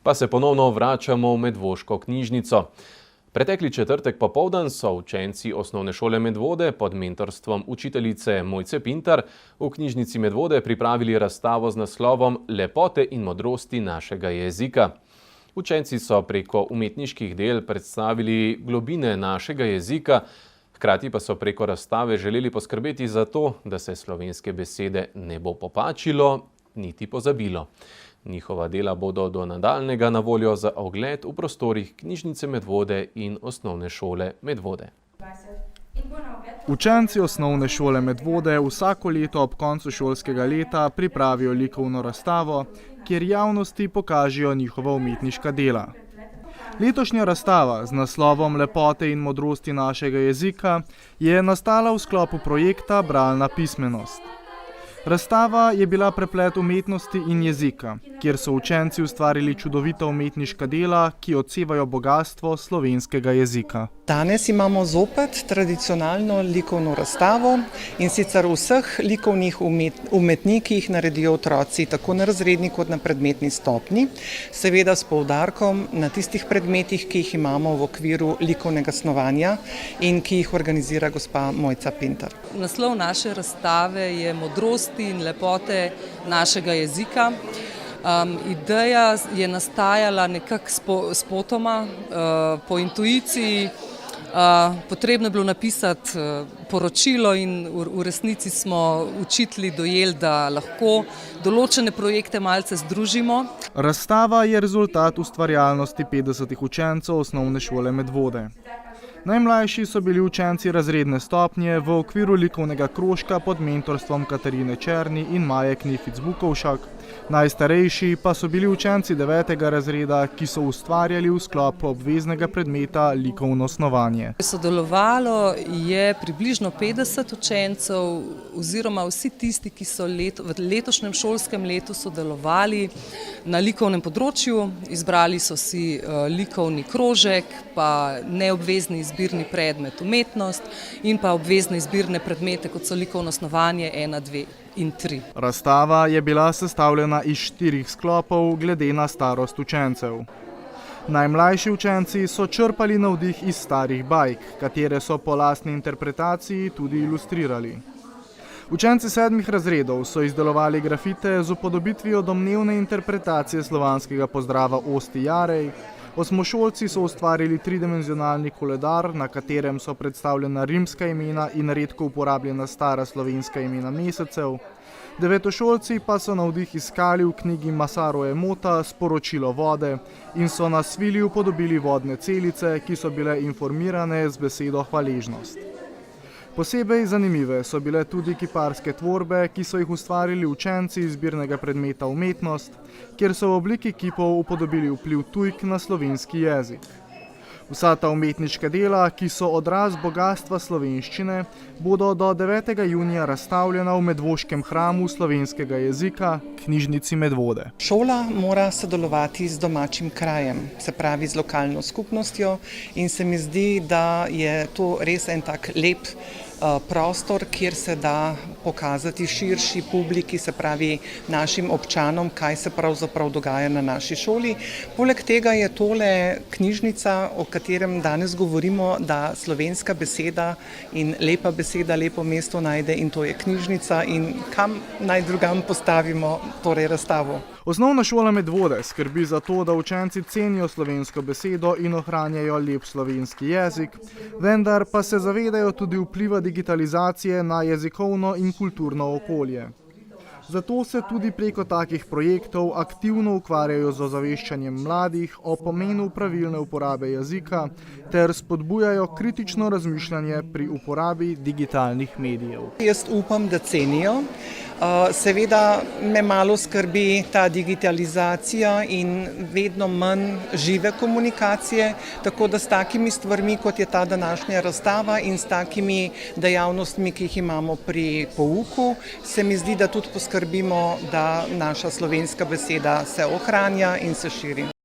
Pa se ponovno vračamo v Medvoško knjižnico. Pretekli četrtek popoldan so učenci osnovne šole Medvode pod mentorstvom učiteljice Mojce Pintar v knjižnici Medvode pripravili razstavo z naslovom Lepote in modrosti našega jezika. Učenci so preko umetniških del predstavili globine našega jezika, hkrati pa so preko razstave želeli poskrbeti za to, da se slovenske besede ne bo popačilo niti pozabilo. Njihova dela bodo do nadaljnjega na voljo za ogled v prostorih knjižnice Medvode in osnovne šole Medvode. Učenci osnovne šole Medvode vsako leto ob koncu šolskega leta pripravijo likovno razstavo, kjer javnosti pokažejo njihova umetniška dela. Letošnja razstava z naslovom Lepote in modrosti našega jezika je nastala v sklopu projekta Bralna pismenost. Razstava je bila preplet umetnosti in jezika, kjer so učenci ustvarili čudovita umetniška dela, ki odsevajo bogastvo slovenskega jezika. Danes imamo zopet tradicionalno likovno razstavo in sicer vseh likovnih umetnikih naredijo otroci tako na razredni kot na predmetni stopnji, seveda s poudarkom na tistih predmetih, ki jih imamo v okviru likovnega snovanja in ki jih organizira gospa Mojca Pintar. Naslov naše razstave je Modrosti in lepote našega jezika. Ideja je nastajala nekako spotoma, po intuiciji. Potrebno je bilo napisati poročilo in v resnici smo učitelji dojeli, da lahko določene projekte malce združimo. Razstava je rezultat ustvarjalnosti 50 učencev osnovne šole Medvode. Najmlajši so bili učenci razredne stopnje v okviru likovnega krožka pod mentorstvom Katarine Černi in Maje Knefic-Bukovšak. Najstarejši pa so bili učenci 9. razreda, ki so ustvarjali v sklopu obveznega predmeta likovno snovanje. Sodelovalo je približno 50 učencev oziroma vsi tisti, ki so v letošnjem šolskem letu sodelovali na likovnem področju. Izbrali so si likovni krožek, pa neobvezni izbirni predmet umetnost in pa obvezne izbirne predmete, kot so likovno snovanje 1, 2 in 3. Razstava je bila sestavljena iz 4 sklopov glede na starost učencev. Najmlajši učenci so črpali navdih iz starih bajk, katere so po lastni interpretaciji tudi ilustrirali. Učenci 7. razredov so izdelovali grafite z upodobitvijo domnevne interpretacije slovanskega pozdrava Osti Jarej. Osmošolci so ustvarili tridimenzionalni koledar, na katerem so predstavljena rimska imena in redko uporabljena stara slovenska imena mesecev. Devetošolci pa so navdih iskali v knjigi Masaru Emota Sporočilo vode in so na svili upodobili vodne celice, ki so bile informirane z besedo hvaležnost. Posebej zanimive so bile tudi kiparske tvorbe, ki so jih ustvarili učenci izbirnega predmeta umetnost, kjer so v obliki kipov upodobili vpliv tujk na slovenski jezik. Vsa ta umetniška dela, ki so odraz bogastva slovenščine, bodo do 9. junija razstavljena v Medvoškem hramu slovenskega jezika, knjižnici Medvode. Šola mora sodelovati z domačim krajem, se pravi z lokalno skupnostjo, in se mi zdi, da je to res en tak lep prostor, kjer se da pokazati širši publiki, se pravi našim občanom, kaj se pravzaprav dogaja na naši šoli. Poleg tega je tole knjižnica, o katerem danes govorimo, da slovenska beseda in lepa beseda lepo mesto najde, in to je knjižnica, in kam naj drugam postavimo torej razstavo. Osnovna šola Medvode skrbi za to, da učenci cenijo slovensko besedo in ohranjajo lep slovenski jezik, vendar pa se zavedajo tudi vpliva digitalizacije na jezikovno in kulturno okolje. Zato se tudi preko takih projektov aktivno ukvarjajo z ozaveščanjem mladih o pomenu pravilne uporabe jezika ter spodbujajo kritično razmišljanje pri uporabi digitalnih medijev. Jaz upam, da cenijo. Seveda me malo skrbi ta digitalizacija in vedno manj žive komunikacije, tako da s takimi stvarmi, kot je ta današnja razstava, in s takimi dejavnostmi, ki jih imamo pri pouku, se mi zdi, da tudi poskrbimo, da naša slovenska beseda se ohranja in se širi.